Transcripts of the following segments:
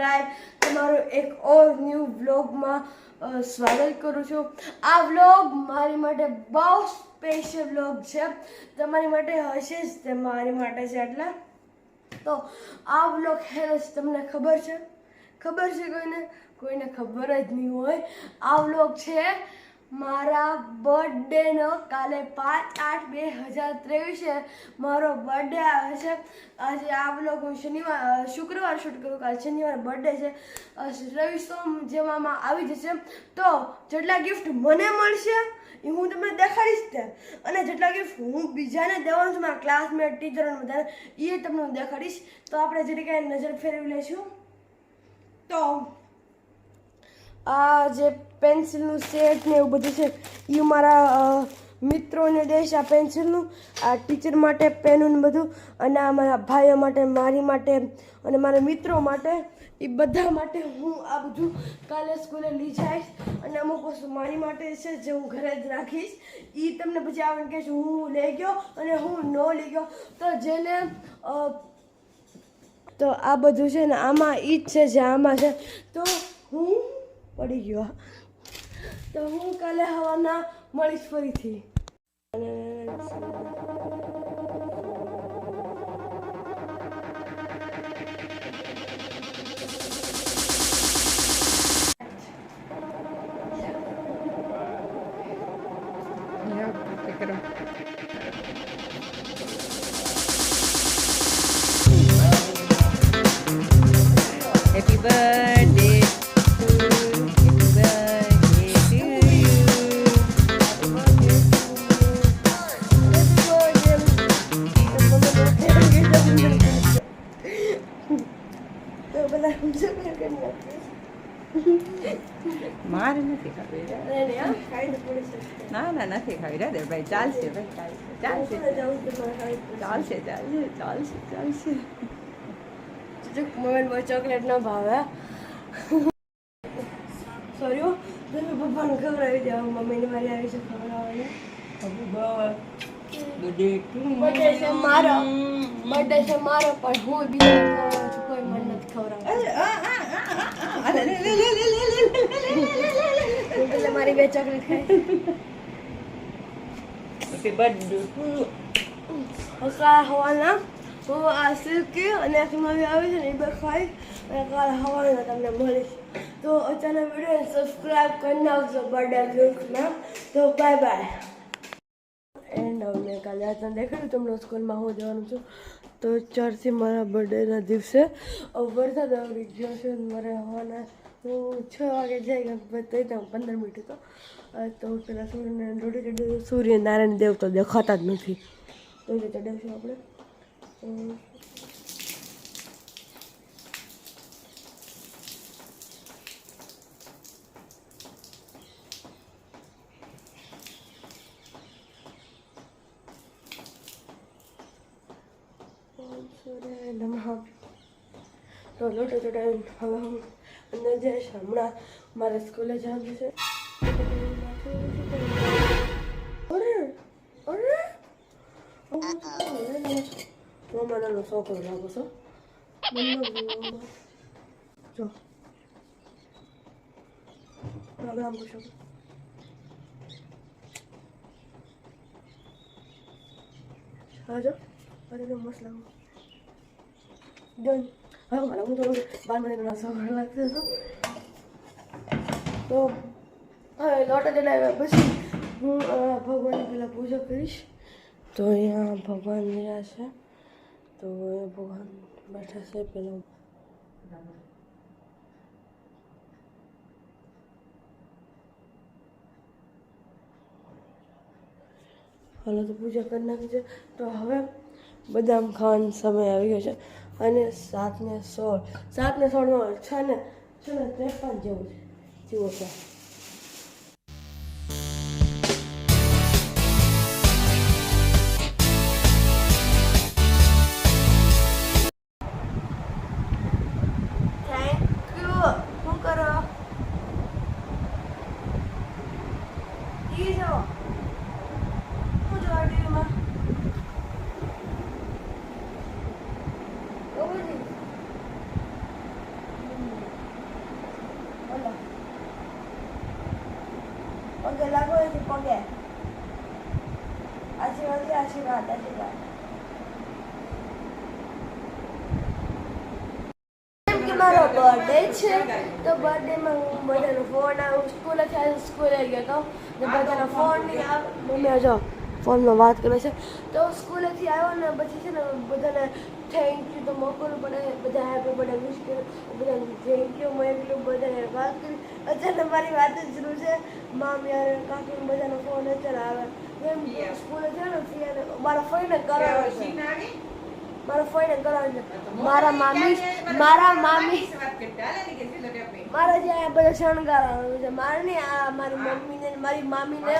રાય તમારો એક ઓર ન્યૂ વ્લોગમાં સ્વાગત કરું છું. આ વ્લોગ મારી માટે બહુ સ્પેશિયલ વ્લોગ છે. તમારી માટે હશે જ, તે મારી માટે છે. એટલે તો આ વ્લોગ હેરસ તમને ખબર છે કોઈને ખબર જ નહીં હોય. આ વ્લોગ છે મારા બર્થડેનો. કાલે 5/8/2023 છે મારો બર્થડે આવે છે. આજે આ વ્લોગ હું શુક્રવાર શૂટ કરું. કાલે શનિવાર બર્થડે છે. રવિ સોમ જેવામાં આવી જશે. તો જેટલા ગિફ્ટ મને મળશે એ હું તમને દેખાડીશ તે, અને જેટલા ગિફ્ટ હું બીજાને દેવાનું છું મારા ક્લાસમેટ ટીચરોને બધાને એ તમને હું દેખાડીશ. તો આપણે જરી કાંઈ નજર ફેરવી લઈશું. તો આ જે પેન્સિલનું સેટ ને એવું બધું છે એ મારા મિત્રોને દઈશ. આ પેન્સિલનું, આ ટીચર માટે પેનનું બધું, અને આ મારા ભાઈઓ માટે, મારી માટે અને મારા મિત્રો માટે, એ બધા માટે હું આ બધું કાલે સ્કૂલે લઈ જઈશ. અને અમુક વસ્તુ મારી માટે છે જે હું ઘરે જ રાખીશ. એ તમને પછી આવડે કહીશ હું લઈ ગયો અને હું ન લઈ ગયો. તો જેને તો આ બધું છે ને આમાં એ જ છે જે આમાં છે. તો હું પડી ગયો. તો હું કાલે હવાના મળીશ ફરીથી. Happy birthday to you. Happy birthday to you. મારે નથી ખાવી. ના નથી ખાવી. રાધે ભાઈ ચાલશે ભાઈ, ચાલશે. ચોકલેટ ના ભાવે. સોરી, તમે પપ્પાને ખવડાવી દેવા. મમ્મીને મારી આવી છે ખવડાવવાની. બર્થડે છે મારો પણ હું બીજા ખવડાવું છું. કોઈ મને નથી ખવડાવતું. એટલે મારી 2 ચોકલેટ ખાય. Happy birthday. હવાના હું આ સિલ્કી અને એક નવી આવી છે ને એ બે ખાઈશ. અને કાલે હવાના તમને મળીશ. તો અચાનક વિડીયો સબસ્ક્રાઈબ કરી નાખજો બર્થડે ગિફ્ટમાં. તો બાય. એન્ડ મેં કાલે આ દેખાડ્યું તમને સ્કૂલમાં હું જવાનું છું. તો 4થી મારા બર્થડેના દિવસે વરસાદ આવી ગયો છે. મારે હવાના હું 6 વાગે જઈ ગઈ તો 15 મિનિટ હતો. તો પેલા સૂર્યનારાયણ દેવ તો દેખાતા જ નથી. તો એ ચડાવીશું આપણે. તો લોટો ચડાવીને હવે હું અંદર જઈશ. હમણાં મારે સ્કૂલે જવાનું છે. મમ્માનો છોકરો લાગો છો. જો પ્રોગ્રામ પૂછો. હા જો અરે મસ્ત લાગો. ડન. હવે મને હું તો 12 મિનિટનો સમય લાગશે. તો હવે લોટા ચડાવ્યા પછી હું ભગવાનની પહેલાં પૂજા કરીશ. તો અહીંયા ભગવાન રહ્યા છે. તો એ ભગવાન બેઠા છે. પેલું હાલો તો પૂજા કરી નાખી છે. તો હવે બદામ ખાવાનો સમય આવી ગયો છે. અને 7:16 6:53 જેવું છે. જેવો છે. પગે લાગો એથી પગે આશીર્વાદ આશીર્વાદ આશીર્વાદ મારો બર્થડે છે તો બર્થડેમાં હું બધાનો ફોન આવ્યો સ્કૂલેથી આવ્યો સ્કૂલે ગયો તો ને બધાનો ફોન નહીં આવ્યો મમ્મી જો ફોનમાં વાત કરે છે તો સ્કૂલેથી આવ્યો ને પછી છે ને બધાને થેન્ક યુ તો મોકલવું પડે બધા હેપી બર્થડે વિશ કર્યું બધાને થેન્ક યુ મોકલ્યું બધાને વાત કરી અત્યારે મારી વાત જ શરૂ છે મામી યાર કાકી બધાનો ફોન અત્યારે આવે એમ સ્કૂલે છે ને ફિયાને મારા ફઈને કરાવે છે મારા ફઈને કરાવે છે મારા મામી મારા જે આ બધા શણગાર આવે છે મારે નહીં આ મારી મમ્મીને મારી મામીને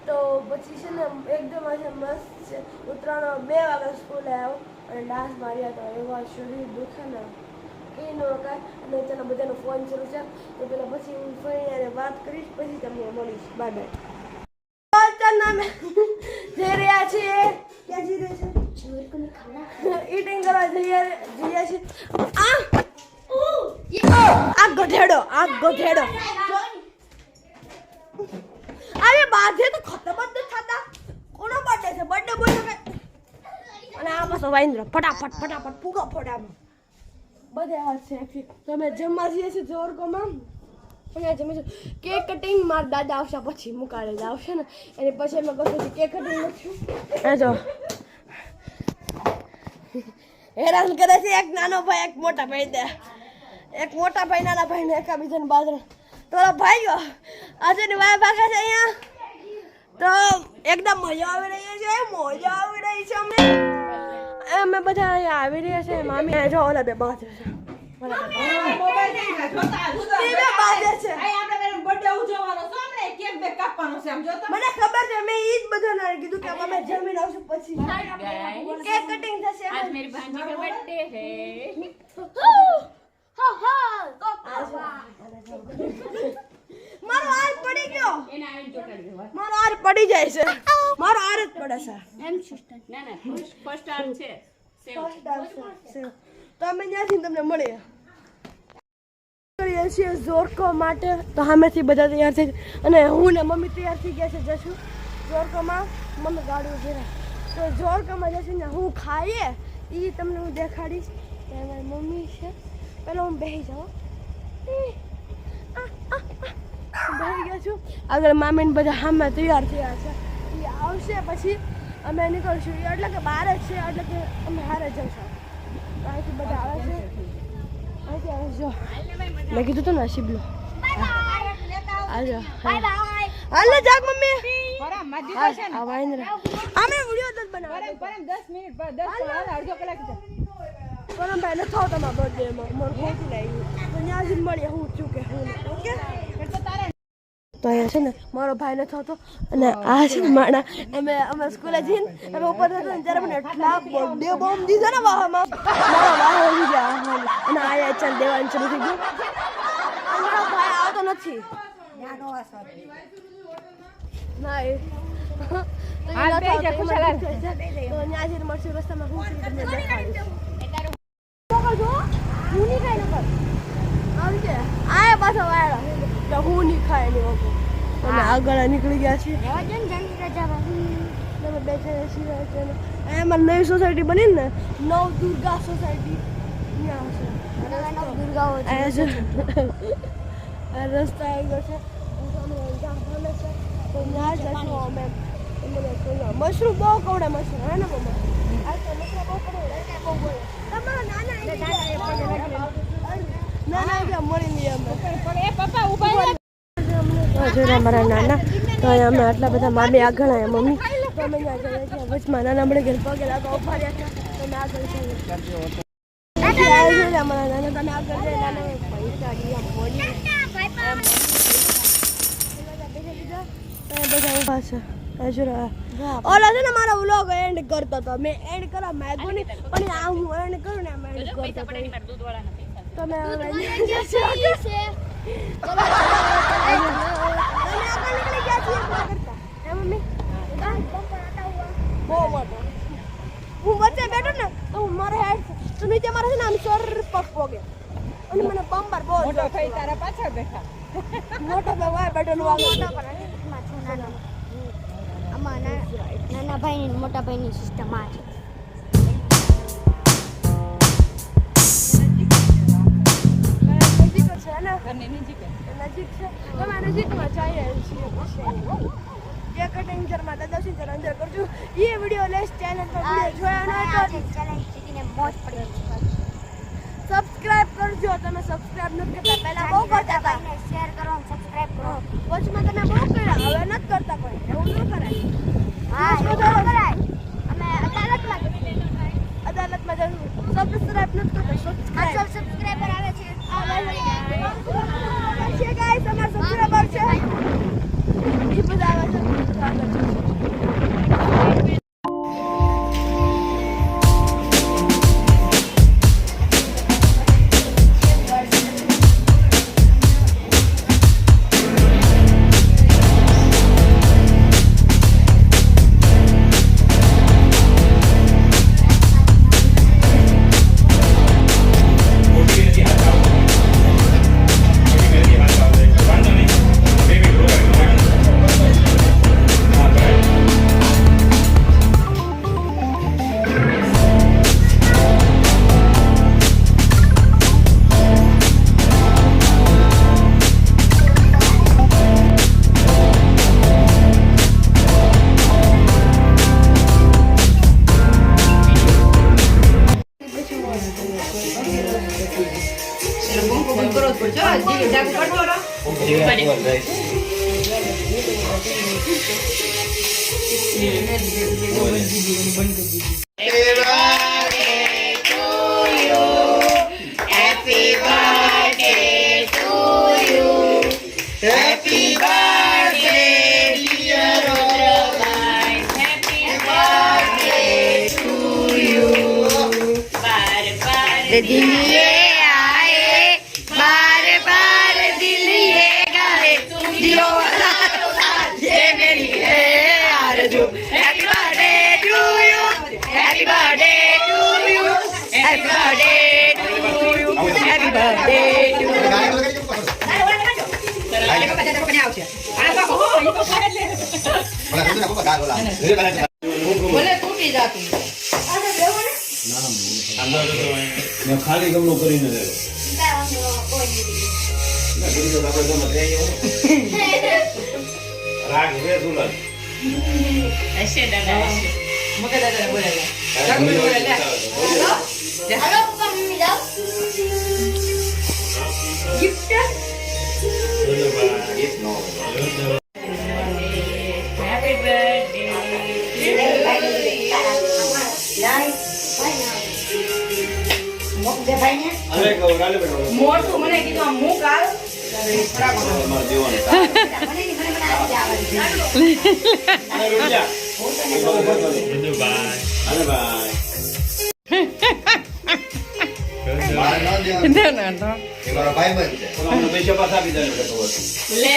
તો પછી છે ને એકદમ આજે મસ્ત છે ઉત્તરાયણ 2 વાગે સ્કૂલે આવ્યો અને ડાન્સ માર્યા તો એવા શરીર દુખે ને કંઈ ન રોકાય અને તેનો બધાનો ફોન શરૂ છે તો પેલા પછી હું ફઈને વાત કરીશ પછી તમને મળીશ બાય બાય જઈ રહ્યા છીએ ક્યાં જઈ રહ્યા છે ઈટિંગ કરવા જઈએ છીએ આ ગધેડો અરે બાધે તો ખતમ જ નથી થતા કોનો બર્થડે છે બર્થડે બોય અને આ પાછો વાઇન્દ્ર ફટાફટ ફૂગા ફટાફટ બધે હાથ છે તમે જમવા જઈએ છીએ જોરકોમાં અને જમે કેક કટિંગ મારા દાદા આવશે પછી મુકાડે આવશે ને અને પછી અમે કહું કેક કટિંગ નથી જો હેરાન કરે છે એક નાનો ભાઈ એક મોટા ભાઈ દે એક મોટા ભાઈ નાના ભાઈ ને એકબીજાને બાજરા તો ભાઈઓ આજે ની વાય ભાગે છે અહીંયા તો એકદમ મજા આવી રહી છે અમે બધા અહીંયા આવી રહ્યા છે મામી જો ઓલા બે બાજરા છે મને ખબર છે મેં ઈ જ બધાને કીધું કે અમે જમીન આવશું પછી કેક કટિંગ થશે આજ मेरी भांजी का बर्थडे है મારો હાર પડી ગયો એને આવીને ચોટાડી મારો હાર પડી જાય છે મારો હાર જ પડે છે એમ સિસ્ટર ના ફર્સ્ટ હાર છે સેવ તો અમે ત્યાંથી તમને મળીએ કરીએ છીએ જોરકો માટે તો સામેથી બધા તૈયાર થઈ અને હું ને મમ્મી તૈયાર થઈ ગયા છે જશું જોરકોમાં મમ્મી ગાડી ઉભી રહે તો જોરકોમાં જશું ને હું ખાઈએ એ તમને હું દેખાડીશ મારી મમ્મી છે પહેલાં હું બેસી જાઉં બેસી ગયા છું આગળ મામીને બધા સામે તૈયાર થયા છે એ આવશે પછી અમે નીકળશું એટલે કે બહાર જ છે એટલે કે અમે હારે જઈશું અહીંથી બધા આવે છે અહીંથી આવે જો મેં કીધું તો ને શિબલો હાલે જાગ મમ્મી અમે વિડીયો જ બનાવ્યો 10 મિનિટ 10 અડધો કલાક પરમ ભાઈ નથી થાવ તમારા બર્થડેમાં મને ખોટું લાગ્યું તો ત્યાં જ મળીએ હું છું કે હું ઓકે તો અહીંયા છે ને મારો ભાઈ નથી થતો અને આ છે ને માણા અમે સ્કૂલે જઈને અમે ઉપર થતો ને ત્યારે મને એટલા બર્થડે બોમ્બ દીધો ને વાહમાં મારો વાહ ઓલી ગયા અને આયા ચાલ દેવાનું શરૂ થઈ ગયું મારો ભાઈ આવતો નથી ના એ રસ્તામાં હું તમને દેખાડીશ હું નહીં ખાઈ નકર આવી છે આયા પાછો વાળા એટલે હું નહીં ખાય નહીં વગર અમે આગળ નીકળી ગયા છીએ તમે બેઠા છીએ એમાં નવી સોસાયટી બની ને નવ દુર્ગા સોસાયટી ત્યાં છે રસ્તા આવ્યો છે તો ત્યાં જશું અમે મશરૂમ બહુ કવડે મશરૂમ હે ને મમ્મા મશરૂમ બહુ કવડે બહુ બોલે તમારા નાના મળી લઈએ અમે પપ્પા ઉભા મારા નાના તો અહીંયા અમે આટલા બધા મામી આગળ આવ્યા મમ્મી તો અમે ત્યાં જઈએ છીએ વચમાં નાના મળે ગયા પગે લાગવા ઉભા રહ્યા હતા તમે આગળ જઈએ અમારા નાના તમે આગળ જઈએ નાના પૈસા બધા ઉભા છે ઓલા છે ને મારા વ્લોગ એન્ડ કરતો હતો મેં એન્ડ કરવા માંગ્યો નહીં પણ આ હું એન્ડ કરું ને એમ એન્ડ કરતો તમે હું વચ્ચે બેઠો ને તો હું મારે હેડ તો નીચે મારે છે ને આમ સર પગ પોગે અને મને બમ્બર બહુ મોટો ભાઈ તારા પાછળ બેઠા મોટો ભાઈ વાય બેઠો નો આમાં નાના ભાઈની ને મોટા ભાઈની સિસ્ટમ આ છે. નજીક જ છે ને ઘરની નજીક જ. નજીક છે તમે નજીકમાં જઈએ છીએ પછી જે કટિંગરમાં દાદાશ્રી અંદર કરજો એ વિડીયો લેસ ચેનલ પર વિડીયો જોયા ન હોય તો ચેલેન્જ જીતીને મોજ પડી ગઈ. સબસ્ક્રાઇબ કરજો તમે સબસ્ક્રાઇબ નથી કરતા પહેલા બહુ કરતા હતા શેર કરો અને સબસ્ક્રાઇબ કરો. વચમાં તમે બહુ કર્યા હવે નથી કરતા કોઈ એવું ન કરાય હા એવું ન કરાય. અમે અદાલતમાં જવું સબસ્ક્રાઇબ નથી કરતા સબસ્ક્રાઇબ સબસ્ક્રાઇબર આવે છે. છે ગાઈસ અમાર સબસ્ક્રાઇબર છે એ બધા આવે છે दिन ये आए बार बार दिल ये गाए तुम जियो ये मेरी है आरज़ू. Happy birthday to you, happy birthday to you, happy birthday to you, happy birthday to ભલે તૂટી જાતું. ખાલી ગમલો કરીને દે રાગ છે સુલન હશે દાદા હશે. મકે દાદા બોલાવ્યા. જાગૃતિ બોલાવ્યા. हेलो पापा मम्मी जाओ गिफ्ट Happy birthday. અરે કહો ગાલે બેઠો મોટું મને કીધું આમ મુક આવ. માર જીવન અરે રૂજા બાય અરે બાય ઓલા પૈસા પાછા આપી દે ખબર લે.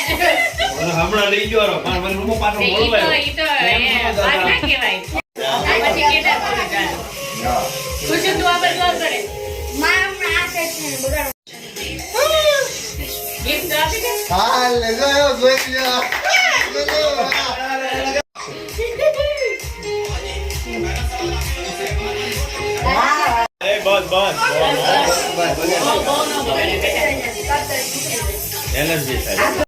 ઓલા હમણાં લઈ ગયો રો પણ મને રૂમો પાછો મોળવાયો ઈ તો વાત ના કહેવાય. પછી કેતા બોલી જાય. ખુશી તું આ બધું કરે. माम आते हैं बड़ा ગિફ્ટ આપી દે. એ બસ બસ એનર્જી થાય